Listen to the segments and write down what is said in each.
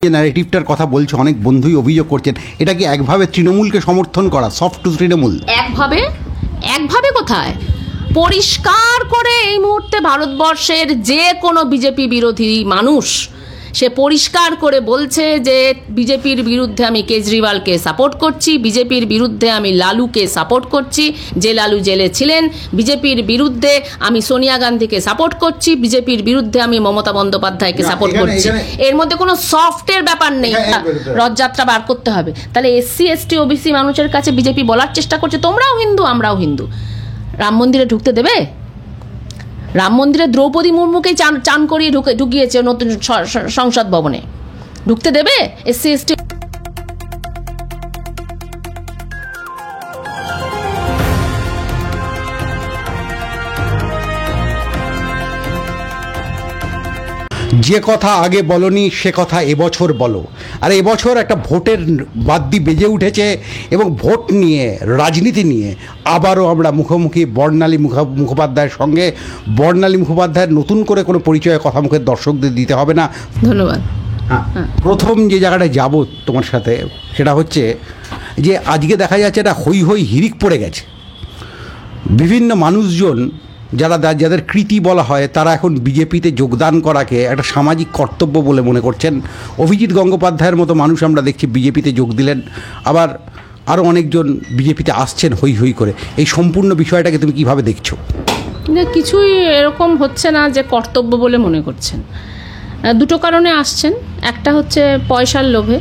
যে ন্যারেটিভটার কথা বলছে অনেক বন্ধুই অভিযোগ করছেন, এটা কি একভাবে তৃণমূলকে সমর্থন করা, সফট টু তৃণমূল? একভাবে কোথায়? পরিষ্কার করে এই মুহূর্তে ভারতবর্ষের যে কোনো বিজেপি বিরোধী মানুষ সে পরিষ্কার করে বলছে যে বিজেপির বিরুদ্ধে আমি কেজরিওয়ালকে সাপোর্ট করছি, বিজেপির বিরুদ্ধে আমি লালুকে সাপোর্ট করছি, যে লালু জেলে ছিলেন, বিজেপির বিরুদ্ধে আমি সোনিয়া গান্ধীকে সাপোর্ট করছি, বিজেপির বিরুদ্ধে আমি মমতা বন্দ্যোপাধ্যায়কে সাপোর্ট করছি। এর মধ্যে কোনো সফটের ব্যাপার নেই। রথযাত্রা বার করতে হবে, তাহলে এসসি এসটি ওবিসি মানুষের কাছে বিজেপি বলার চেষ্টা করছে তোমরাও হিন্দু আমরাও হিন্দু। রাম মন্দিরে ঢুকতে দেবে? রাম মন্দিরে দ্রৌপদী মুর্মুকেই চান করিয়ে ঢুকিয়েছে নতুন সংসদ ভবনে, ঢুকতে দেবে এসসি এসটি? যে কথা আগে বলনি সে কথা এবছর বলো। আর এবছর একটা ভোটের বাদ্যি বেজে উঠেছে এবং ভোট নিয়ে, রাজনীতি নিয়ে আবারও আমরা মুখোমুখি বর্ণালী মুখোপাধ্যায়ের সঙ্গে। বর্ণালী মুখোপাধ্যায়ের নতুন করে কোনো পরিচয় কথা মুখের দর্শকদের দিতে হবে না। ধন্যবাদ। প্রথম যে জায়গাটায় যাব তোমার সাথে সেটা হচ্ছে যে আজকে দেখা যাচ্ছে একটা হই হই হিড়িক পড়ে গেছে। বিভিন্ন মানুষজন যাদের কৃতি বলা হয় তারা এখন বিজেপিতে যোগদান করাকে একটা সামাজিক কর্তব্য বলে মনে করছেন। অভিজিৎ গঙ্গোপাধ্যায়ের মতো মানুষ আমরা দেখছি বিজেপিতে যোগ দিলেন, আবার আরও অনেকজন বিজেপিতে আসছেন হই হই করে। এই সম্পূর্ণ বিষয়টাকে তুমি কিভাবে দেখছো? কিছুই এরকম হচ্ছে না যে কর্তব্য বলে মনে করছেন। দুটো কারণে আসছেন, একটা হচ্ছে পয়সার লোভে,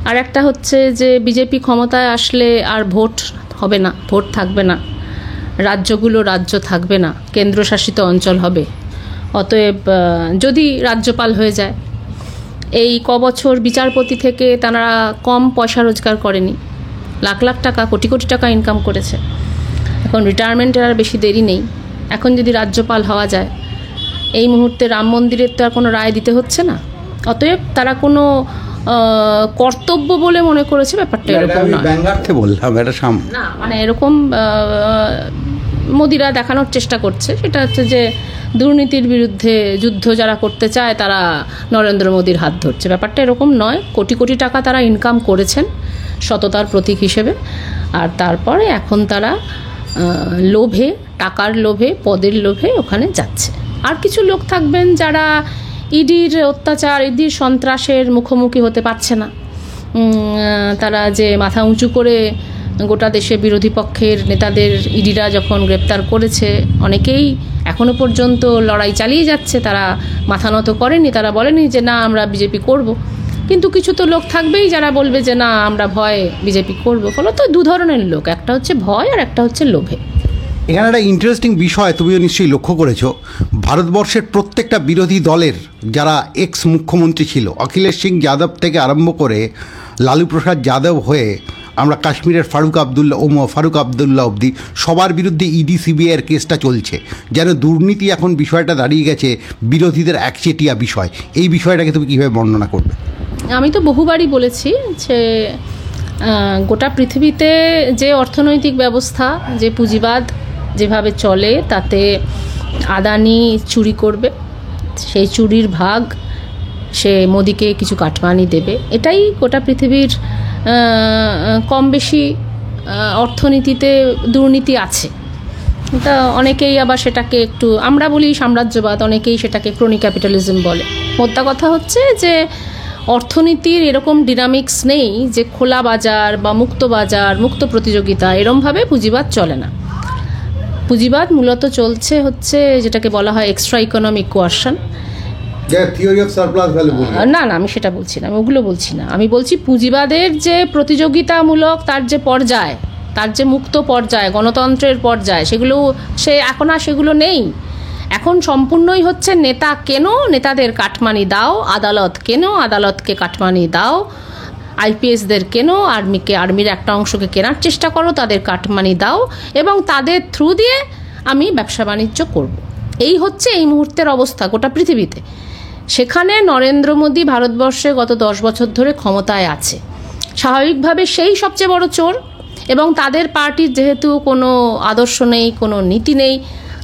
আর একটা হচ্ছে যে বিজেপি ক্ষমতায় আসলে আর ভোট হবে না, ভোট থাকবে না, রাজ্যগুলো রাজ্য থাকবে না, কেন্দ্রশাসিত অঞ্চল হবে। অতএব যদি রাজ্যপাল হয়ে যায়, এই কবছর বিচারপতি থেকে তারা কম পয়সা রোজগার করেনি, লাখ লাখ টাকা কোটি কোটি টাকা ইনকাম করেছে। এখন রিটায়ারমেন্টের আর বেশি দেরি নেই। এখন যদি রাজ্যপাল হওয়া যায়, এই মুহূর্তে রাম মন্দিরের তো আর কোনো রায় দিতে হচ্ছে না। অতএব তারা কোনো কর্তব্য বলে মনে করেছে, ব্যাপারটা এরকম না। না, মানে এরকম মোদিরা দেখানোর চেষ্টা করছে সেটা হচ্ছে যে দুর্নীতির বিরুদ্ধে যুদ্ধ যারা করতে চায় তারা নরেন্দ্র মোদির হাত ধরছে। ব্যাপারটা এরকম নয়। কোটি কোটি টাকা তারা ইনকাম করেছেন সততার প্রতীক হিসেবে, আর তারপরে এখন তারা লোভে, টাকার লোভে, পদের লোভে ওখানে যাচ্ছে। আর কিছু লোক থাকবেন যারা ইডির অত্যাচার, ইডির সন্ত্রাসের মুখোমুখি হতে পারছে না। তারা যে মাথা উঁচু করে গোটা দেশে বিরোধী পক্ষের নেতাদের ইডিরা যখন গ্রেপ্তার করেছে, অনেকেই এখনো পর্যন্ত লড়াই চালিয়ে যাচ্ছে। তারা মাথা নত করেনি, তারা বলেনি যে না আমরা বিজেপি করব। কিন্তু কিছু তো লোক থাকবেই যারা বলবে যে না আমরা ভয়ে বিজেপি করব। ফলত দু ধরনের লোক, একটা হচ্ছে ভয় আর একটা হচ্ছে লোভে। এখানে একটা ইন্টারেস্টিং বিষয় তুমিও নিশ্চয়ই লক্ষ্য করেছো, ভারতবর্ষের প্রত্যেকটা বিরোধী দলের যারা এক্স মুখ্যমন্ত্রী ছিল, অখিলেশ সিং যাদব থেকে আরম্ভ করে লালু প্রসাদ যাদব হয়ে আমরা কাশ্মীরের ফারুক আবদুল্লাহ অবধি সবার বিরুদ্ধে ইডি সিবিআইয়ের কেসটা চলছে। যেন দুর্নীতি এখন বিষয়টা দাঁড়িয়ে গেছে বিরোধীদের একচেটিয়া বিষয়। এই বিষয়টাকে তুমি কীভাবে বর্ণনা করবে? আমি তো বহুবারই বলেছি যে গোটা পৃথিবীতে যে অর্থনৈতিক ব্যবস্থা, যে পুঁজিবাদ যেভাবে চলে, তাতে আদানি চুরি করবে, সেই চুরির ভাগ সে মোদিকে কিছু কাটমানি দেবে। এটাই গোটা পৃথিবীর কম বেশি অর্থনীতিতে দুর্নীতি আছে। তা অনেকেই আবার সেটাকে একটু, আমরা বলি সাম্রাজ্যবাদ, অনেকেই সেটাকে ক্রনি ক্যাপিটালিজম বলে। মোদ্দা কথা হচ্ছে যে অর্থনীতির এরকম ডিনামিক্স নেই যে খোলা বাজার বা মুক্ত বাজার, মুক্ত প্রতিযোগিতা, এরমভাবে পুঁজিবাদ চলে না। পুঁজিবাদ মূলত চলছে হচ্ছে যেটাকে বলা হয় এক্সট্রা ইকোনমিক কোয়ার্শন। না, আমি সেটা বলছি না, আমি ওগুলো বলছি না। আমি বলছি পুঁজিবাদের যে প্রতিযোগিতামূলক তার যে পর্যায়, তার যে মুক্ত পর্যায়, গণতন্ত্রের পর্যায়, সেগুলো নেই। এখন সম্পূর্ণই হচ্ছে নেতা কেনো, নেতাদের কাটমানি দাও, আদালত কেনো, আদালতকে কাটমানি দাও, আইপিএসদের কেনো, আর্মির একটা অংশকে কেনার চেষ্টা করো, তাদের কাটমানি দাও এবং তাদের থ্রু দিয়ে আমি ব্যবসা বাণিজ্য করব। এই হচ্ছে এই মুহূর্তের অবস্থা গোটা পৃথিবীতে। সেখানে নরেন্দ্র মোদী ভারতবর্ষে গত 10 বছর ধরে ক্ষমতায় আছে। স্বাভাবিকভাবে সেই সবচেয়ে বড় চোর, এবং তাদের পার্টির যেহেতু কোনো আদর্শ নেই, কোনো নীতি নেই,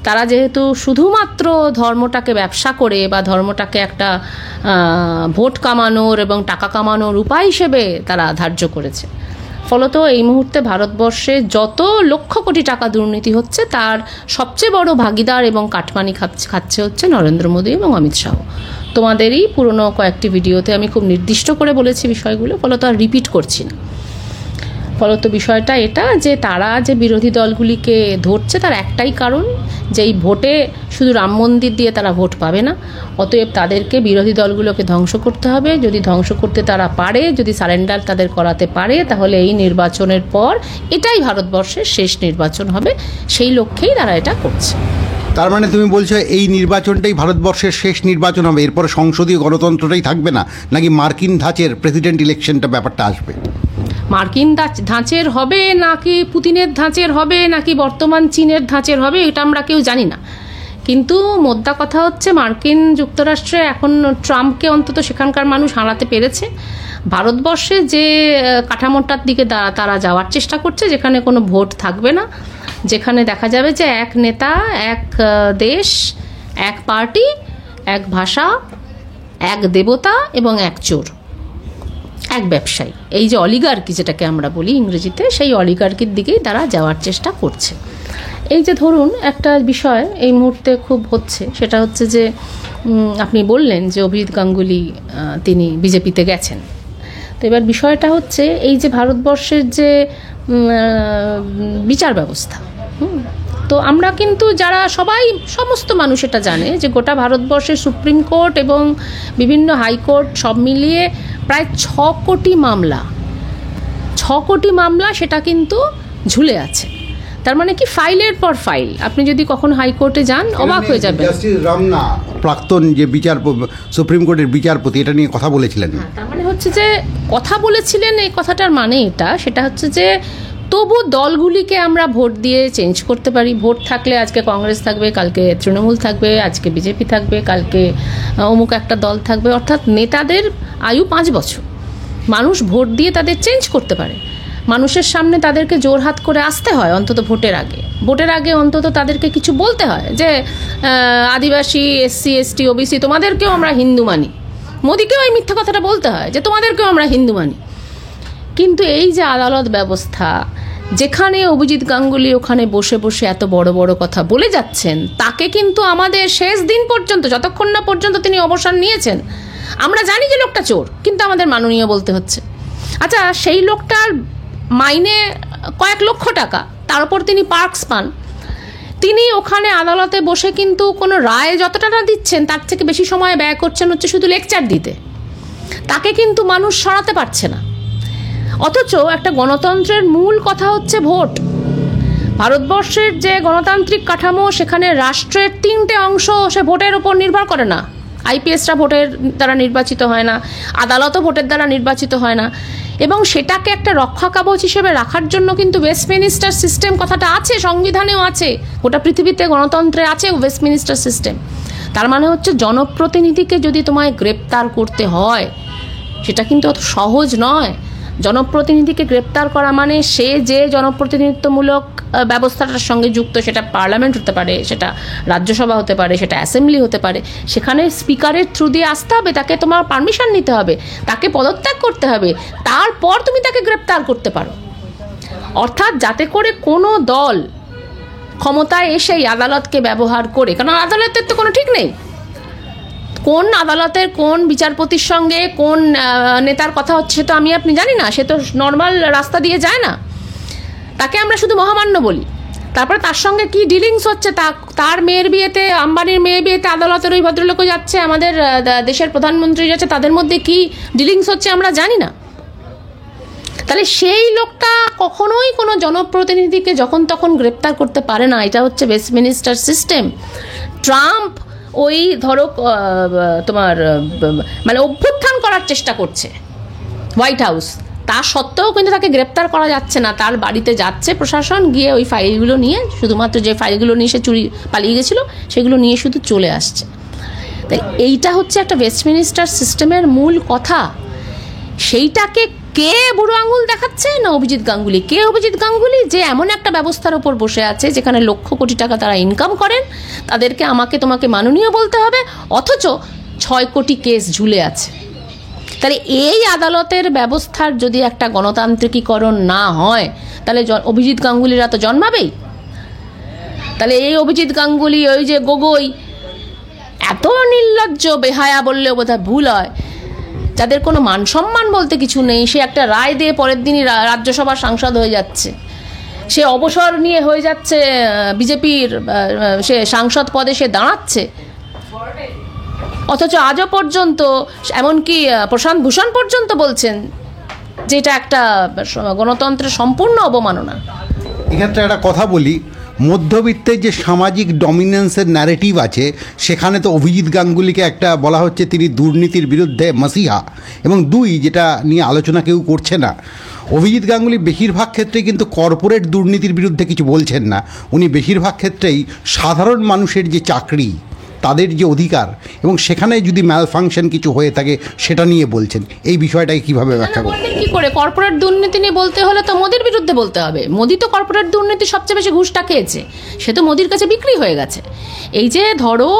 তারা যেহেতু শুধুমাত্র ধর্মটাকে ব্যবসা করে বা ধর্মটাকে একটা ভোট কামানোর এবং টাকা কামানোর উপায় হিসেবে তারা ধার্য করেছে, ফলত এই মুহূর্তে ভারতবর্ষে যত লক্ষ কোটি টাকা দুর্নীতি হচ্ছে তার সবচেয়ে বড় ভাগিদার এবং কাটমানি খাচ্ছে হচ্ছে নরেন্দ্র মোদী এবং অমিত শাহ। তোমাদেরই পুরনো কয়েকটি ভিডিওতে আমি খুব নির্দিষ্ট করে বলেছি বিষয়গুলো, ফলত আর রিপিট করছি না। ফলত বিষয়টা এটা যে তারা যে বিরোধী দলগুলিকে ধরছে তার একটাই কারণ, যে এই ভোটে শুধু রাম মন্দির দিয়ে তারা ভোট পাবে না, অতএব তাদেরকে বিরোধী দলগুলোকে ধ্বংস করতে হবে। যদি ধ্বংস করতে তারা পারে, যদি সারেন্ডার তাদের করাতে পারে, তাহলে এই নির্বাচনের পর এটাই ভারতবর্ষের শেষ নির্বাচন হবে, সেই লক্ষ্যেই তারা এটা করছে। তার মানে তুমি বলছো এই নির্বাচনটাই ভারতবর্ষের শেষ নির্বাচন হবে, এরপরে সংসদীয় গণতন্ত্রটাই থাকবে না, নাকি মার্কিন ধাঁচের প্রেসিডেন্ট ইলেকশনটা ব্যাপারটা আসবে? মার্কিন ধাঁচের হবে নাকি পুতিনের ধাঁচের হবে নাকি বর্তমান চীনের ধাঁচের হবে এটা আমরা কেউ জানি না, কিন্তু মোদ্দা কথা হচ্ছে মার্কিন যুক্তরাষ্ট্রে এখন ট্রাম্পকে অন্তত সেখানকার মানুষ হারাতে পেরেছে। ভারতবর্ষে যে কাঠামোটার দিকে তারা যাওয়ার চেষ্টা করছে, যেখানে কোনো ভোট থাকবে না, যেখানে দেখা যাবে যে এক নেতা, এক দেশ, এক পার্টি, এক ভাষা, এক দেবতা এবং এক চোর, এক ব্যবসায়ী, এই যে অলিগার্কি যেটাকে আমরা বলি ইংরেজিতে, সেই অলিগার্কির দিকেই তারা যাওয়ার চেষ্টা করছে। এই যে ধরুন একটা বিষয় এই মুহূর্তে খুব হচ্ছে, সেটা হচ্ছে যে আপনি বললেন যে অভিজিৎ গাঙ্গুলি তিনি বিজেপিতে গেছেন। তো এবার বিষয়টা হচ্ছে এই যে ভারতবর্ষের যে বিচার ব্যবস্থা, তো আমরা কিন্তু যারা সমস্ত মানুষ এটা জানে যে গোটা ভারতবর্ষের সুপ্রিম কোর্ট এবং বিভিন্ন হাইকোর্ট সব মিলিয়ে প্রায় 6 কোটি মামলা সেটা কিন্তু ঝুলে আছে। তার মানে কি ফাইলের পর ফাইল, আপনি যদি কখনো হাইকোর্টে যান অবাক হয়ে যাবেন। জাস্টিস রামনা প্রাক্তন যে সুপ্রিম কোর্টের বিচারপতি এটা নিয়ে কথা বলেছিলেন। তার মানে হচ্ছে যে কথা বলেছিলেন, এই কথাটার মানে সেটা হচ্ছে যে তবু দলগুলিকে আমরা ভোট দিয়ে চেঞ্জ করতে পারি। ভোট থাকলে আজকে কংগ্রেস থাকবে, কালকে তৃণমূল থাকবে, আজকে বিজেপি থাকবে, কালকে অমুক একটা দল থাকবে, অর্থাৎ নেতাদের আয়ু 5 বছর। মানুষ ভোট দিয়ে তাদের চেঞ্জ করতে পারে। মানুষের সামনে তাদেরকে জোরহাত করে আসতে হয় অন্তত ভোটের আগে অন্তত তাদেরকে কিছু বলতে হয় যে আদিবাসী, SC ST OBC তোমাদেরকেও আমরা হিন্দু মানি। মোদিকেও এই মিথ্যা কথাটা বলতে হয় যে তোমাদেরকেও আমরা হিন্দু মানি। কিন্তু এই যে আদালত ব্যবস্থা, যেখানে অভিজিৎ গাঙ্গুলি ওখানে বসে বসে এত বড় বড় কথা বলে যাচ্ছেন, তাকে কিন্তু আমাদের শেষ দিন পর্যন্ত, যতক্ষণ না পর্যন্ত তিনি অবসর নিয়েছেন, আমরা জানি যে লোকটা চোর, কিন্তু আমাদের মাননীয় বলতে হচ্ছে। আচ্ছা, সেই লোকটার মাইনে কয়েক লক্ষ টাকা, তার উপর তিনি পার্কস পান, তিনি ওখানে আদালতে বসে কিন্তু কোনো রায় যতটা না দিচ্ছেন তার থেকে বেশি সময় ব্যয় করছেন হচ্ছে শুধু লেকচার দিতে। তাকে কিন্তু মানুষ সরাতে পারছে না। অথচ একটা গণতন্ত্রের মূল কথা হচ্ছে ভোট। ভারতবর্ষের যে গণতান্ত্রিক কাঠামো, সেখানে রাষ্ট্রের 3টে অংশ সে ভোটের উপর নির্ভর করে না। IPSরা ভোটের দ্বারা নির্বাচিত হয় না, আদালতও ভোটের দ্বারা নির্বাচিত হয় না, এবং সেটাকে একটা রক্ষা কবচ হিসেবে রাখার জন্য কিন্তু ওয়েস্টমিনিস্টার সিস্টেম কথাটা আছে, সংবিধানেও আছে, গোটা পৃথিবীতে গণতন্ত্রে আছে ওয়েস্টমিনিস্টার সিস্টেম। তার মানে হচ্ছে জনপ্রতিনিধিকে যদি তোমায় গ্রেপ্তার করতে হয়, সেটা কিন্তু অত সহজ নয়। জনপ্রতিনিধিকে গ্রেপ্তার করা মানে সে যে জনপ্রতিনিধিত্বমূলক ব্যবস্থাটার সঙ্গে যুক্ত, সেটা পার্লামেন্ট হতে পারে, সেটা রাজ্যসভা হতে পারে, সেটা অ্যাসেম্বলি হতে পারে, সেখানে স্পিকারের থ্রু দিয়ে আসতে হবে, তাকে তোমার পারমিশন নিতে হবে, তাকে পদত্যাগ করতে হবে, তারপর তুমি তাকে গ্রেপ্তার করতে পারো। অর্থাৎ যাতে করে কোনো দল ক্ষমতায় এসেই আদালতকে ব্যবহার করে, কারণ আদালতের তো কোনো ঠিক নেই, কোন আদালতের কোন বিচারপতির সঙ্গে কোন নেতার কথা হচ্ছে তো আপনি জানি না, সে তো নর্মাল রাস্তা দিয়ে যায় না, তাকে আমরা শুধু মহামান্য বলি। তারপরে তার সঙ্গে কি ডিলিংস হচ্ছে, তার মেয়ের বিয়েতে, আম্বানির মেয়ের বিয়েতে আদালতের ওই ভদ্রলোকও যাচ্ছে, আমাদের দেশের প্রধানমন্ত্রী যাচ্ছে, তাদের মধ্যে কি ডিলিংস হচ্ছে আমরা জানি না। তাহলে সেই লোকটা কখনোই কোনো জনপ্রতিনিধিকে যখন তখন গ্রেপ্তার করতে পারে না। এটা হচ্ছে ওয়েস্টমিনিস্টার সিস্টেম। ট্রাম্প ওই ধরো তোমার মানে অভ্যুত্থান করার চেষ্টা করছে হোয়াইট হাউস, তা সত্ত্বেও কিন্তু তাকে গ্রেপ্তার করা যাচ্ছে না। তার বাড়িতে যাচ্ছে প্রশাসন, গিয়ে ওই ফাইলগুলো নিয়ে, শুধুমাত্র যে ফাইলগুলো নিয়ে সে পালিয়ে গেছিলো সেগুলো নিয়ে শুধু চলে আসছে। তাই এইটা হচ্ছে একটা ওয়েস্টমিনিস্টার সিস্টেমের মূল কথা। সেইটাকে কে বুড়ো আঙুল দেখাচ্ছে? না অভিজিৎ গাঙ্গুলি। কে অভিজিৎ গাঙ্গুলি? যে এমন একটা ব্যবস্থার ওপর বসে আছে যেখানে লক্ষ কোটি টাকা তারা ইনকাম করেন, তাদেরকে আমাকে তোমাকে মাননীয় বলতে হবে, অথচ 6 কোটি কেস ঝুলে আছে। তাহলে এই আদালতের ব্যবস্থার যদি একটা গণতান্ত্রিকীকরণ না হয়, তাহলে অভিজিৎ গাঙ্গুলিরা তো জন্মাবেই। তাহলে এই অভিজিৎ গাঙ্গুলি, ওই যে গগৈ, এত নির্লজ্জ বেহায়া বললেও বোধহয় ভুল হয়, যাদের কোনো মান সম্মান বলতে কিছু নেই। সে একটা রায় দিয়ে পরের দিনই রাজ্যসভার সাংসদ হয়ে যাচ্ছে, সে অবসর নিয়ে হয়ে যাচ্ছে বিজেপির, সে সাংসদ পদে সে দাঁড়াচ্ছে, অথচ আজও পর্যন্ত এমনকি প্রশান্ত ভূষণ পর্যন্ত বলছেন যে এটা একটা গণতন্ত্রের সম্পূর্ণ অবমাননা। এক্ষেত্রে একটা কথা বলি, মধ্যবিত্তের যে সামাজিক ডমিনেন্সের ন্যারেটিভ আছে, সেখানে তো অভিজিৎ গাঙ্গুলিকে একটা বলা হচ্ছে তিনি দুর্নীতির বিরুদ্ধে মাসিহা, এবং 2 যেটা নিয়ে আলোচনা কেউ করছে না, অভিজিৎ গাঙ্গুলি বেশিরভাগ ক্ষেত্রেই কিন্তু কর্পোরেট দুর্নীতির বিরুদ্ধে কিছু বলছেন না। উনি বেশিরভাগ ক্ষেত্রেই সাধারণ মানুষের যে চাকরি, তাদের যে অধিকার, এবং সেখানে যদি ম্যালফাংশন কিছু হয়ে থাকে সেটা নিয়ে বলছেন। এই বিষয়টাকে কীভাবে ব্যাখ্যা করবেন? কি করে কর্পোরেট দুর্নীতি নিয়ে বলতে হলে তো মোদির বিরুদ্ধে বলতে হবে। মোদি তো কর্পোরেট দুর্নীতি সবচেয়ে বেশি ঘুষটা খেয়েছে, সে তো মোদির কাছে বিক্রি হয়ে গেছে। এই যে ধরো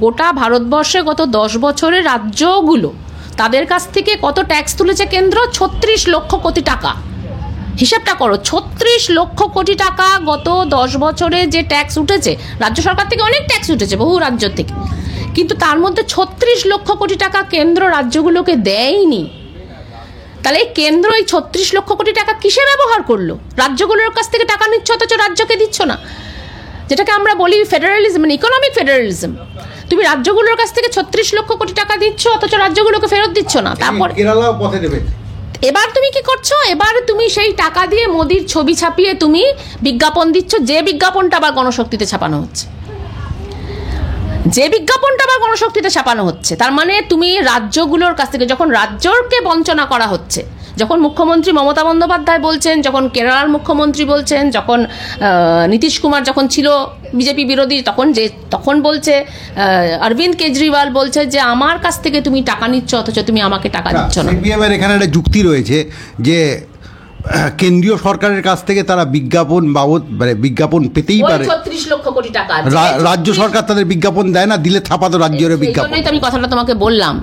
গোটা ভারতবর্ষে গত 10 বছরে রাজ্যগুলো তাদের কাছ থেকে কত ট্যাক্স তুলেছে কেন্দ্র? 36 লক্ষ কোটি টাকা। হিসাবটা করো, 36 লক্ষ কোটি টাকা গত 10 বছরে যে ট্যাক্স উঠেছে। রাজ্য সরকার থেকে অনেক ট্যাক্স উঠেছে, বহু রাজ্য থেকে, কিন্তু তার মধ্যে 36 লক্ষ কোটি টাকা কেন্দ্র রাজ্যগুলোকে দেয়নি। তাহলে এই কেন্দ্র এই 36 লক্ষ কোটি টাকা কিসে ব্যবহার করলো? রাজ্যগুলোর কাছ থেকে টাকা নিচ্ছ, অথচ রাজ্যকে দিচ্ছ না, যেটাকে আমরা বলি ফেডারালিজম, ইকোনমিক ফেডারালিজম। তুমি রাজ্যগুলোর কাছ থেকে 36 লক্ষ কোটি টাকা দিচ্ছ, অথচ রাজ্যগুলোকে ফেরত দিচ্ছ না। তারপর কেরালাও পথে দেবে। এবার তুমি কি করছো? এবার তুমি সেই টাকা দিয়ে মোদির ছবি ছাপিয়ে তুমি বিজ্ঞাপন দিচ্ছ, যে বিজ্ঞাপনটা আবার গণশক্তিতে ছাপানো হচ্ছে, যে বিজ্ঞাপনটা আবার গণশক্তিতে ছাপানো হচ্ছে। তার মানে তুমি রাজ্যগুলোর কাছ থেকে, যখন রাজ্যকে বঞ্চনা করা হচ্ছে, যখন মুখ্যমন্ত্রী মমতা বন্দ্যোপাধ্যায় বলছেন, যখন কেরালার মুখ্যমন্ত্রী বলছেন, যখন নীতিশ কুমার যখন ছিল বিজেপি বিরোধী, তখন বলছে অরবিন্দ কেজরিওয়াল বলছে যে আমার কাছ থেকে তুমি টাকা নিচ্ছ, অথচ তুমি আমাকে টাকা দিচ্ছ না। সিপিএমের এখানে একটা যুক্তি রয়েছে যে কেন্দ্রীয় সরকারের কাছ থেকে তারা বিজ্ঞাপন বাবদ মানে বিজ্ঞাপন পেতেই পারে। 36 লক্ষ কোটি টাকা রাজ্য সরকার তাদের বিজ্ঞাপন দেয় না, দিলে ছাপাতো রাজ্যের বিজ্ঞাপন। আমি কথাটা তোমাকে বললাম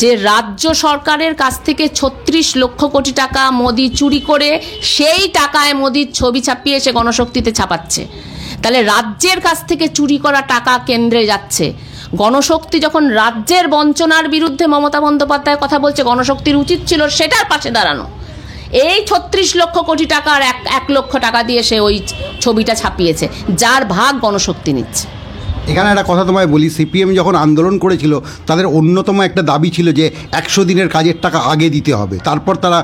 যে রাজ্য সরকারের কাছ থেকে 36 লক্ষ কোটি টাকা মোদি চুরি করে সেই টাকায় মোদির ছবি ছাপিয়ে এসে গণশক্তিতে ছাপাচ্ছে। তাহলে রাজ্যের কাছ থেকে চুরি করা টাকা কেন্দ্রে যাচ্ছে। গণশক্তি যখন রাজ্যের বঞ্চনার বিরুদ্ধে মমতা বন্দ্যোপাধ্যায় কথা বলছে, গণশক্তির উচিত ছিল সেটার পাশে দাঁড়ানো। এই 36 লক্ষ কোটি টাকার 1 লক্ষ টাকা দিয়ে সে ওই ছবিটা ছাপিয়েছে, যার ভাগ গণশক্তি নিচ্ছে। এখানে একটা কথা তোমায় বলি, সিপিএম যখন আন্দোলন করেছিল তাদের অন্যতম একটা দাবি ছিল যে 100 দিনের কাজের টাকা আগে দিতে হবে, তারপর তারা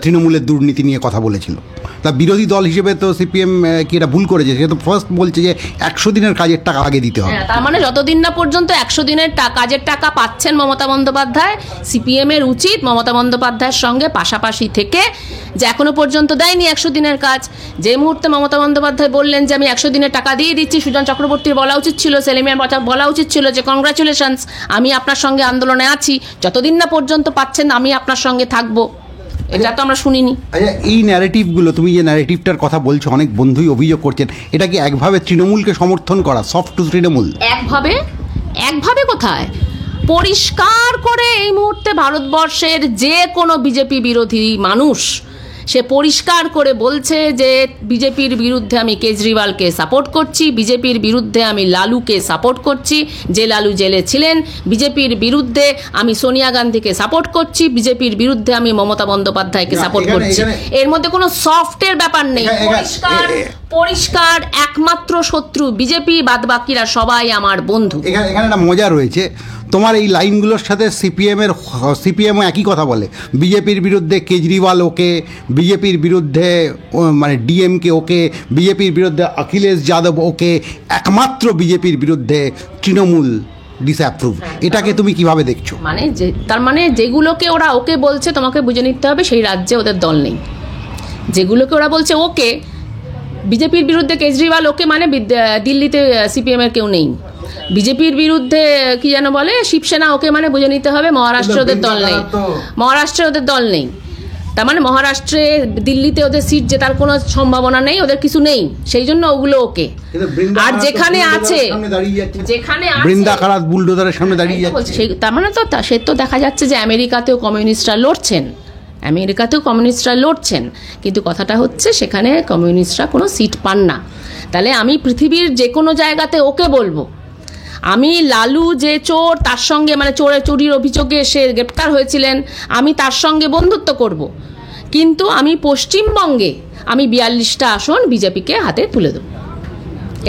তৃণমূলের দুর্নীতি নিয়ে কথা বলেছিল। তা বিরোধী দল হিসেবে তো সিপিএম কি এটা ভুল করেছে? সে তো ফার্স্ট বলছে যে 100 দিনের কাজের টাকা আগে দিতে হবে। তার মানে যতদিন না পর্যন্ত 100 দিনের কাজের টাকা পাচ্ছেন মমতা বন্দ্যোপাধ্যায়, সিপিএমের উচিত মমতা বন্দ্যোপাধ্যায়ের সঙ্গে পাশাপাশি থেকে, যে এখনো পর্যন্ত দেয়নি 100 দিনের কাজ। যে মুহূর্তে মমতা বন্দ্যোপাধ্যায় বললেন যে আমি 100 দিনের টাকা দিয়ে দিচ্ছি, সুজন চক্রবর্তীর বলা উচিত ছিল, সেলিমের বলা উচিত ছিল যে কংগ্রাচুলেশনস, আমি আপনার সঙ্গে আন্দোলনে আছি, যতদিন না পর্যন্ত পাচ্ছেন আমি আপনার সঙ্গে থাকবো। এটা তো আমরা শুনিনি। আচ্ছা, এই ন্যারেটিভগুলো, তুমি যে ন্যারেটিভটার কথা বলছো, অনেক বন্ধুই অভিযোগ করছেন এটা কি একভাবে তৃণমূলকে সমর্থন করা, সফট টু তৃণমূল? একভাবে কোথায়? পরিষ্কার করে এই মুহূর্তে ভারতবর্ষের যে কোনো বিজেপি বিরোধী মানুষ সে পরিষ্কার করে বলছে যে বিজেপির বিরুদ্ধে আমি কেজরিওয়ালকে সাপোর্ট করছি, বিজেপির বিরুদ্ধে আমি লালুকে সাপোর্ট করছি, যে লালু জেলে ছিলেন, বিজেপির বিরুদ্ধে আমি সোনিয়া গান্ধীকে সাপোর্ট করছি, বিজেপির বিরুদ্ধে আমি মমতা বন্দ্যোপাধ্যায়কে সাপোর্ট করছি। এর মধ্যে কোনো সফটের ব্যাপার নেই, পরিষ্কার একমাত্র শত্রু বিজেপি, বাদবাকিরা সবাই আমার বন্ধু। এখানে একটা মজা রয়েছে, তোমার এই লাইনগুলোর সাথে সিপিএমও একই কথা বলে। বিজেপির বিরুদ্ধে কেজরিওয়াল ওকে, বিজেপির বিরুদ্ধে মানে ডিএমকে ওকে, বিজেপির বিরুদ্ধে অখিলেশ যাদব ওকে, একমাত্র বিজেপির বিরুদ্ধে তৃণমূল ডিসঅ্যাপ্রুভ। এটাকে তুমি কিভাবে দেখছো? তার মানে যেগুলোকে ওরা ওকে বলছে তোমাকে বুঝে নিতে হবে সেই রাজ্যে ওদের দল নেই। যেগুলোকে ওরা বলছে ওকে, বিজেপির বিরুদ্ধে কেজরিওয়াল ওকে, মানে দিল্লিতে সিপিএমের কেউ নেই। বিজেপির বিরুদ্ধে কি যেন বলে শিবসেনা ওকে, মানে বুঝে নিতে হবে মহারাষ্ট্রে ওদের দল নেই, মহারাষ্ট্রে ওদের দল নেই। তার মানে মহারাষ্ট্রে, দিল্লিতে ওদের সিট জেতার কোনো সম্ভাবনা নেই, ওদের কিছু নেই, সেই জন্য ওগুলো ওকে। আর যেখানে আছে, বৃন্দা কারাত বুলডোজারের সামনে দাঁড়িয়ে যাচ্ছে, তার মানে তো সে তো দেখা যাচ্ছে যে আমেরিকাতেও কমিউনিস্টরা লড়ছেন, কিন্তু কথাটা হচ্ছে সেখানে কমিউনিস্টরা কোনো সিট পান না। তাহলে আমি পৃথিবীর যে কোনো জায়গাতে ওকে বলবো, আমি লালু যে চোর, তার সঙ্গে মানে চুরির অভিযোগে সে গ্রেপ্তার হয়েছিলেন, আমি তার সঙ্গে বন্ধুত্ব করব, কিন্তু আমি পশ্চিমবঙ্গে আমি 42টা আসন বিজেপিকে হাতে তুলে দেব।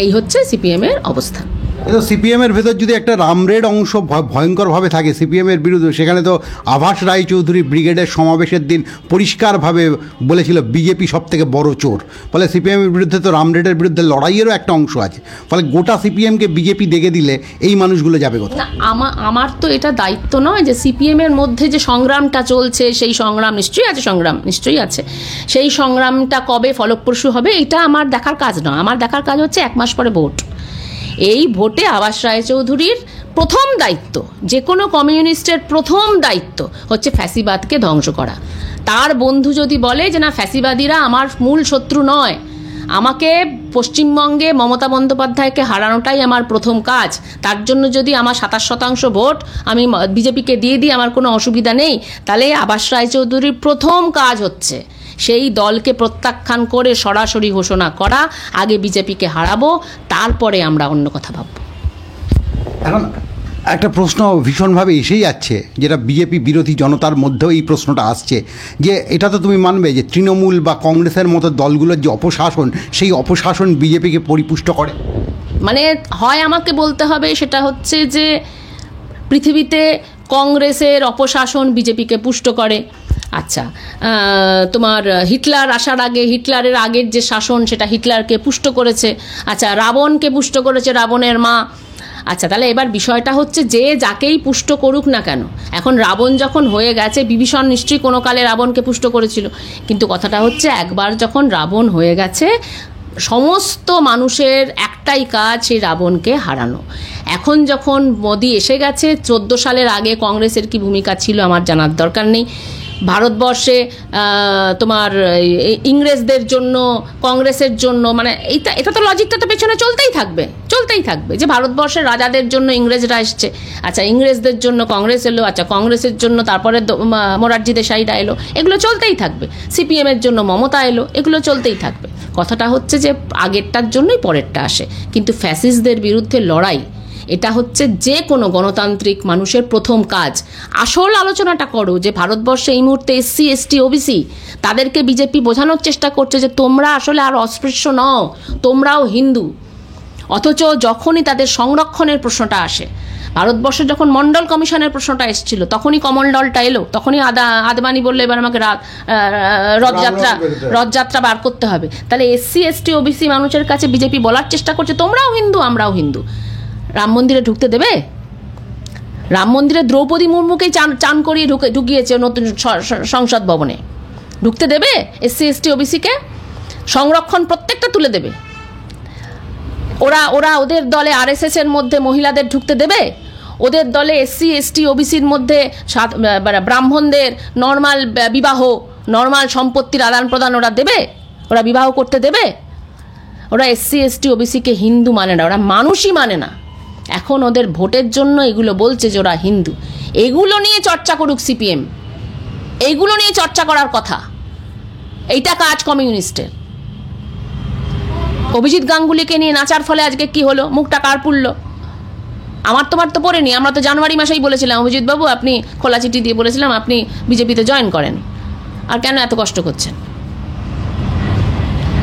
এই হচ্ছে সিপিএমের অবস্থান। তো সিপিএমের ভেতর যদি একটা রামরেড অংশ ভয়ঙ্করভাবে থাকে সিপিএমের বিরুদ্ধে, সেখানে তো আভাস রায়চৌধুরী ব্রিগেডের সমাবেশের দিন পরিষ্কারভাবে বলেছিল বিজেপি সব থেকে বড় চোর। ফলে সিপিএমের বিরুদ্ধে তো রামরেডের বিরুদ্ধে লড়াইয়েরও একটা অংশ আছে। ফলে গোটা সিপিএমকে বিজেপি দেখে দিলে এই মানুষগুলো যাবে কোথায়? না, আমার তো এটা দায়িত্ব নয় যে সিপিএমের মধ্যে যে সংগ্রামটা চলছে, সেই সংগ্রাম নিশ্চয়ই আছে, সেই সংগ্রামটা কবে ফলপ্রসূ হবে এটা আমার দেখার কাজ নয়। আমার দেখার কাজ হচ্ছে 1 মাস পরে ভোট। এই ভোটে আবাস রায়চৌধুরীর প্রথম দায়িত্ব, যে কোনো কমিউনিস্টের প্রথম দায়িত্ব হচ্ছে ফ্যাসিবাদকে ধ্বংস করা। তার বন্ধু যদি বলে যে না, ফ্যাসিবাদীরা আমার মূল শত্রু নয়, আমাকে পশ্চিমবঙ্গে মমতা বন্দ্যোপাধ্যায়কে হারানোটাই আমার প্রথম কাজ, তার জন্য যদি আমার 27% ভোট আমি বিজেপিকে দিয়ে দিই, আমার কোনো অসুবিধা নেই, তাহলে আবাস রায়চৌধুরীর প্রথম কাজ হচ্ছে সেই দলকে প্রত্যাখ্যান করে সরাসরি ঘোষণা করা, আগে বিজেপিকে হারাবো, তারপরে আমরা অন্য কথা ভাববো। এখন একটা প্রশ্ন ভীষণভাবে এসেই যাচ্ছে, যেটা বিজেপি বিরোধী জনতার মধ্যেও এই প্রশ্নটা আসছে, যে এটা তো তুমি মানবে যে তৃণমূল বা কংগ্রেসের মতো দলগুলোর যে অপশাসন, সেই অপশাসন বিজেপিকে পরিপুষ্ট করে? মানে হয় আমাকে বলতে হবে সেটা হচ্ছে যে পৃথিবীতে কংগ্রেসের অপশাসন বিজেপিকে পুষ্ট করে। আচ্ছা, তোমার হিটলার আসার আগে, হিটলারের আগের যে শাসন সেটা হিটলারকে পুষ্ট করেছে। আচ্ছা, রাবণকে পুষ্ট করেছে রাবণের মা। আচ্ছা, তাহলে এবার বিষয়টা হচ্ছে যে যাকেই পুষ্ট করুক না কেন, এখন রাবণ যখন হয়ে গেছে, বিভীষণ নিশ্চয়ই কোনো কালে রাবণকে পুষ্ট করেছিল, কিন্তু কথাটা হচ্ছে একবার যখন রাবণ হয়ে গেছে, সমস্ত মানুষের একটাই কাজ সেই রাবণকে হারানো। এখন যখন মোদি এসে গেছে, 14 সালের আগে কংগ্রেসের কি ভূমিকা ছিল আমার জানার দরকার নেই। ভারতবর্ষে তোমার ইংরেজদের জন্য, কংগ্রেসের জন্য, মানে এটা তো লজিকটা তো পেছনে চলতেই থাকবে যে ভারতবর্ষের রাজাদের জন্য ইংরেজরা এসছে, আচ্ছা ইংরেজদের জন্য কংগ্রেস এলো, আচ্ছা কংগ্রেসের জন্য তারপরে মোরারজি দেশাইরা এলো, এগুলো চলতেই থাকবে। সিপিএমের জন্য মমতা এলো, এগুলো চলতেই থাকবে। কথাটা হচ্ছে যে আগেরটার জন্যই পরেরটা আসে, কিন্তু ফ্যাসিস্টদের বিরুদ্ধে লড়াই এটা হচ্ছে যে কোনো গণতান্ত্রিক মানুষের প্রথম কাজ। আসল আলোচনাটা করো যে ভারতবর্ষে এই মুহূর্তে SC ST OBC তাদেরকে বিজেপি বোঝানোর চেষ্টা করছে যে তোমরা আসলে আর অস্পৃশ্য নও, তোমরাও হিন্দু। অথচ যখনই তাদের সংরক্ষণের প্রশ্নটা আসে, ভারতবর্ষে যখন মণ্ডল কমিশনের প্রশ্নটা এসেছিল, তখনই কমণ্ডলটা এলো, তখনই আদবানি বললো এবার আমাকে রথযাত্রা বার করতে হবে। তাহলে SC ST OBC মানুষের কাছে বিজেপি বলার চেষ্টা করছে তোমরাও হিন্দু, আমরাও হিন্দু। রাম মন্দিরে ঢুকতে দেবে? রাম মন্দিরে দ্রৌপদী মুর্মুকেই চান করিয়ে ঢুকিয়েছে নতুন সংসদ ভবনে, ঢুকতে দেবে SC ST OBC-কে? সংরক্ষণ প্রত্যেকটা তুলে দেবে। ওরা ওদের দলে RSS এর মধ্যে মহিলাদের ঢুকতে দেবে? ওদের দলে SC ST OBC-র মধ্যে ব্রাহ্মণদের নর্মাল বিবাহ, নর্মাল সম্পত্তির আদান প্রদান ওরা দেবে? ওরা বিবাহ করতে দেবে? ওরা SC ST OBC-কে হিন্দু মানে না, ওরা মানুষই মানে না। এখন ওদের ভোটের জন্য এগুলো বলছে যে ওরা হিন্দু। এগুলো নিয়ে চর্চা করুক সিপিএম, এইগুলো নিয়ে চর্চা করার কথা। এইটা কাজ কমিউনিস্টের। অভিজিৎ গাঙ্গুলিকে নিয়ে নাচার ফলে আজকে কি হলো? মুখটা কার পুড়লো? আমার তোমার তো পড়েনি, আমরা তো জানুয়ারি মাসেই বলেছিলাম অভিজিৎ বাবু আপনি খোলা চিঠি দিয়ে বলেছিলাম আপনি বিজেপিতে জয়েন করেন, আর কেন এত কষ্ট করছেন?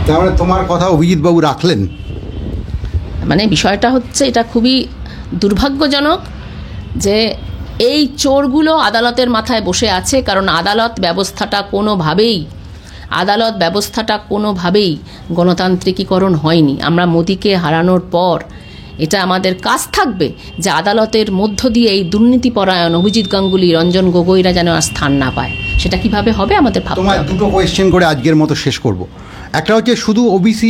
তাহলে তোমার কথা অভিজিৎ বাবু রাখলেন? মানে বিষয়টা হচ্ছে এটা খুবই দুর্ভাগ্যজনক যে এই চোরগুলো আদালতের মাথায় বসে আছে, কারণ আদালত ব্যবস্থাটা কোনোভাবেই গণতান্ত্রিকীকরণ হয়নি। আমরা মোদিকে হারানোর পর এটা আমাদের কাজ থাকবে যে আদালতের মধ্য দিয়ে এই দুর্নীতিপরায়ণ অভিজিৎ গাঙ্গুলি, রঞ্জন গগৈরা যেন আর স্থান না পায়। সেটা কিভাবে হবে আমাদের ভাবতে হবে। তোমার দুটো কোয়েশ্চেন করে আজকের মতো শেষ করব। একটা হচ্ছে শুধু OBC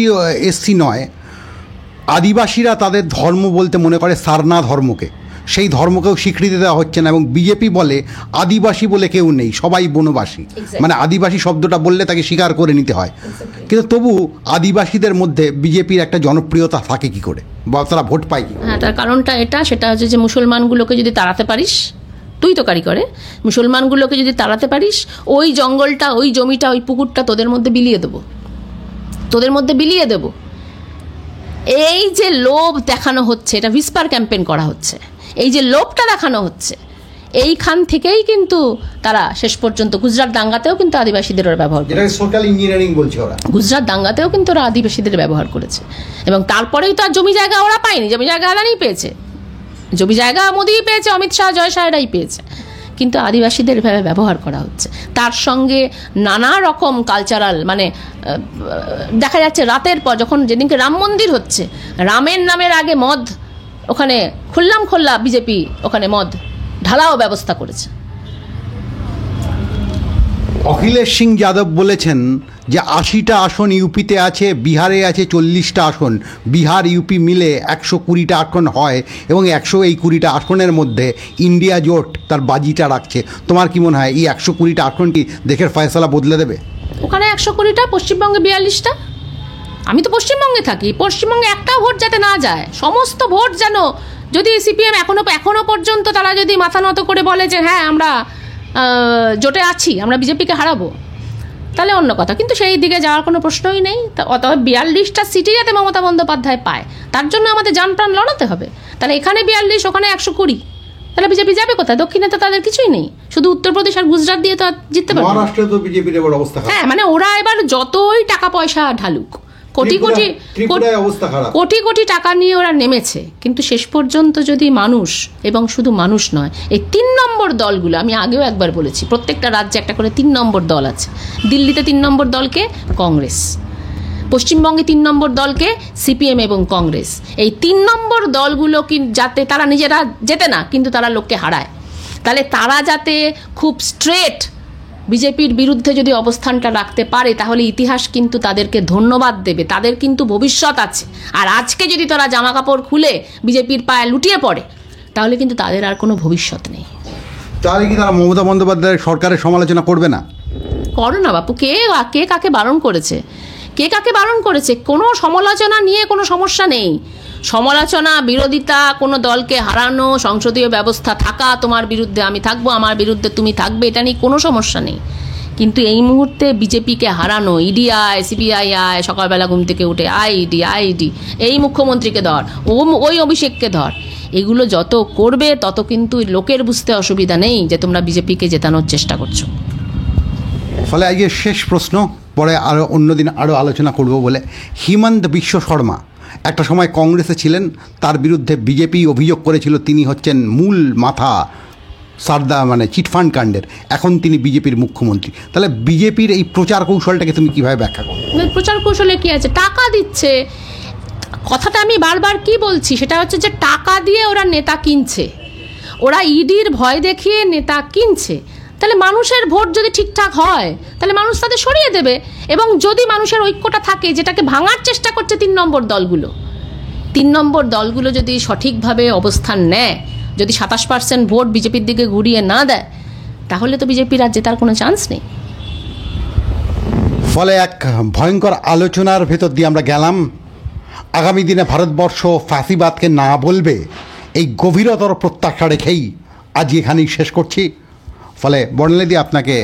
SC নয়, আদিবাসীরা তাদের ধর্ম বলতে মনে করে সারনা ধর্মকে। সেই ধর্মকেও স্বীকৃতি দেওয়া হচ্ছে না, এবং বিজেপি বলে আদিবাসী বলে কেউ নেই, সবাই বনবাসী। মানে আদিবাসী শব্দটা বললে তাকে স্বীকার করে নিতে হয়। কিন্তু তবু আদিবাসীদের মধ্যে বিজেপির একটা জনপ্রিয়তা থাকে কি করে, বা তারা ভোট পায় কি? হ্যাঁ, তার কারণটা সেটা হচ্ছে যে মুসলমানগুলোকে যদি তাড়াতে পারিস, তুই তো কারি করে, মুসলমানগুলোকে যদি তাড়াতে পারিস, ওই জঙ্গলটা, ওই জমিটা, ওই পুকুরটা তোদের মধ্যে বিলিয়ে দেবো। এই যে লোভ দেখানো হচ্ছে, এটা হুইসপার ক্যাম্পেইন করা হচ্ছে, এই যে লোভটা দেখানো হচ্ছে, এইখান থেকেই কিন্তু তারা শেষ পর্যন্ত গুজরাট দাঙ্গাতেও কিন্তু আদিবাসীদের ওরা ব্যবহার করে, সোশ্যাল ইঞ্জিনিয়ারিং বলছে ওরা। গুজরাট দাঙ্গাতেও কিন্তু ওরা আদিবাসীদের ব্যবহার করেছে, এবং তারপরেই তো আর জমি জায়গা ওরা পায়নি, জমি জায়গা আদানি পেয়েছে, জমি জায়গা মোদিই পেয়েছে, অমিত শাহ, জয় শাহরাই পেয়েছে, কিন্তু আদিবাসীদের এভাবে ব্যবহার করা হচ্ছে। তার সঙ্গে নানা রকম কালচারাল, মানে দেখা যাচ্ছে রাতের পর যখন যেদিনকে রাম মন্দির হচ্ছে, রামের নামের আগে মদ ওখানে খোল্লা বিজেপি ওখানে মদ ঢালাও ব্যবস্থা করেছে। অখিলেশ সিং যাদব বলেছেন যে 80টা আসন ইউপিতে আছে, বিহারে আছে 40টা আসন, বিহার ইউপি মিলে 120টা আসন হয়, এবং 120টা আসনের মধ্যে ইন্ডিয়া জোট তার বাজিটা রাখছে। তোমার কি মনে হয় এই 120টা আসন কি দেশের ফয়সালা বদলে দেবে? ওখানে 120টা, পশ্চিমবঙ্গে 42টা। আমি তো পশ্চিমবঙ্গে থাকি, পশ্চিমবঙ্গে একটাও ভোট যাতে না যায়, সমস্ত ভোট যেন, যদি সিপিএম এখনো পর্যন্ত তারা যদি মাথা নত করে বলে যে হ্যাঁ আমরা জোটে আছি, আমরা বিজেপিকে হারাবো, তাহলে অন্য কথা, কিন্তু সেই দিকে যাওয়ার কোনো প্রশ্নই নেই। অতএব 42টা সিটি যাতে মমতা বন্দ্যোপাধ্যায় পায়, তার জন্য আমাদের জান প্রাণ লড়াতে হবে। তাহলে এখানে 42, ওখানে 120, তাহলে বিজেপি যাবে কোথায়? দক্ষিণে তো তাদের কিছুই নেই, শুধু উত্তরপ্রদেশ আর গুজরাট দিয়ে তো জিততে পারবে। মহারাষ্ট্রে তো বিজেপির এবার অবস্থা খারাপ। হ্যাঁ, মানে ওরা এবার যতই টাকা পয়সা ঢালুক, কোটি কোটি টাকা নিয়ে ওরা নেমেছে, কিন্তু শেষ পর্যন্ত যদি মানুষ, এবং শুধু মানুষ নয়, এই 3 নম্বর দলগুলো, আমি আগেও একবার বলেছি, প্রত্যেকটা রাজ্যে একটা করে 3 নম্বর দল আছে। দিল্লিতে 3 নম্বর দলকে কংগ্রেস, পশ্চিমবঙ্গে 3 নম্বর দলকে সিপিএম এবং কংগ্রেস। এই 3 নম্বর দলগুলো যাতে তারা নিজেরা জেতে না, কিন্তু তারা লোককে হারায়, তাহলে তারা যাতে খুব স্ট্রেট বিজেপির বিরুদ্ধে যদি অবস্থানটা রাখতে পারে, তাহলে ইতিহাস কিন্তু তাদেরকে ধন্যবাদ দেবে, তাদের কিন্তু ভবিষ্যৎ আছে। আর আজকে যদি তারা জামা কাপড় খুলে বিজেপির পায়ে লুটিয়ে পড়ে, তাহলে কিন্তু তাদের আর কোনো ভবিষ্যৎ নেই। তাহলে কি তারা মমতা বন্দ্যোপাধ্যায়ের সরকারের সমালোচনা করবে না? করো না বাপু, কে কাকে বারণ করেছে? কোনো সমালোচনা নিয়ে কোনো সমস্যা নেই। সমালোচনা, বিরোধিতা, কোনো দলকে হারানো, সংসদীয় ব্যবস্থা থাকা, তোমার বিরুদ্ধে আমি থাকবো, আমার বিরুদ্ধে তুমি থাকবে, এটা নিয়ে কোনো সমস্যা নেই। কিন্তু এই মুহূর্তে বিজেপিকে হারানো, ইডি আয়, সিবিআই আয়, সকালবেলা ঘুম থেকে উঠে আইডি, এই মুখ্যমন্ত্রীকে ধর, ওই অভিষেককে ধর, এগুলো যত করবে তত কিন্তু লোকের বুঝতে অসুবিধা নেই যে তোমরা বিজেপিকে জেতানোর চেষ্টা করছো। ফলে আজকে শেষ প্রশ্ন, পরে আরও অন্যদিন আরও আলোচনা করব বলে, হিমন্ত বিশ্ব শর্মা একটা সময় কংগ্রেসে ছিলেন, তার বিরুদ্ধে বিজেপি অভিযোগ করেছিল তিনি হচ্ছেন মূল মাথা সারদা, মানে চিটফান্ড কাণ্ডের। এখন তিনি বিজেপির মুখ্যমন্ত্রী। তাহলে বিজেপির এই প্রচার কৌশলটাকে তুমি কিভাবে ব্যাখ্যা করো? প্রচার কৌশলে কি আছে? টাকা দিচ্ছে। কথাটা আমি বারবার কি বলছি, সেটা হচ্ছে যে টাকা দিয়ে ওরা নেতা কিনছে, ওরা ইডির ভয় দেখিয়ে নেতা কিনছে। তাহলে মানুষের ভোট যদি ঠিকঠাক হয়, তাহলে মানুষ তাদের সরিয়ে দেবে। এবং যদি মানুষের ঐক্যটা থাকে, যেটাকে ভাঙার চেষ্টা করছে 3 নম্বর দলগুলো যদি সঠিকভাবে অবস্থান নেয়, যদি 27% ভোট বিজেপির দিকে ঘুরিয়ে না দেয়, তাহলে তো বিজেপির আর জেতার কোনো চান্স নেই। ফলে এক ভয়ঙ্কর আলোচনার ভেতর দিয়ে আমরা গেলাম। আগামী দিনে ভারতবর্ষ ফ্যাসিবাদকে না বলবে, এই গভীরতর প্রত্যাশা রেখেই আজ এখানেই শেষ করছি। ফলে বর্ণালী, আপনাকে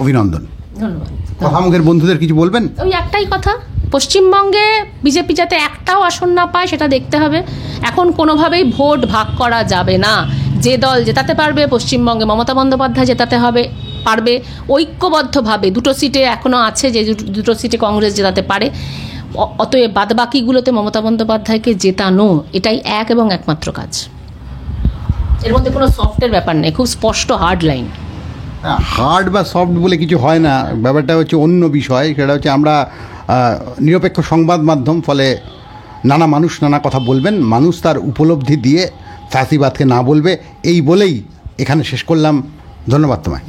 অভিনন্দন। ধন্যবাদ। কথামুখের বন্ধুদের কিছু বলবেন? ওই একটাই কথা, পশ্চিমবঙ্গে বিজেপি যাতে একটাও আসন না পায় সেটা দেখতে হবে। এখন কোনোভাবেই ভোট ভাগ করা যাবে না। যে দল জেতাতে পারবে পশ্চিমবঙ্গে, মমতা বন্দ্যোপাধ্যায় জেতাতে পারবে ঐক্যবদ্ধভাবে। 2টো সিটে এখনও আছে, যে 2টো সিটে কংগ্রেস জেতাতে পারে। অতএব বাদবাকিগুলোতে মমতা বন্দ্যোপাধ্যায়কে জেতানো, এটাই এক এবং একমাত্র কাজ। এর মধ্যে কোনো সফটের ব্যাপার নেই, খুব স্পষ্ট হার্ড লাইন। হার্ড বা সফট বলে কিছু হয় না, ব্যাপারটা হচ্ছে অন্য বিষয়। সেটা হচ্ছে আমরা নিরপেক্ষ সংবাদ মাধ্যম, ফলে নানা মানুষ নানা কথা বলবেন, মানুষ তার উপলব্ধি দিয়ে ফ্যাসিবাদকে না বলবে, এই বলেই এখানে শেষ করলাম। ধন্যবাদ তোমায়।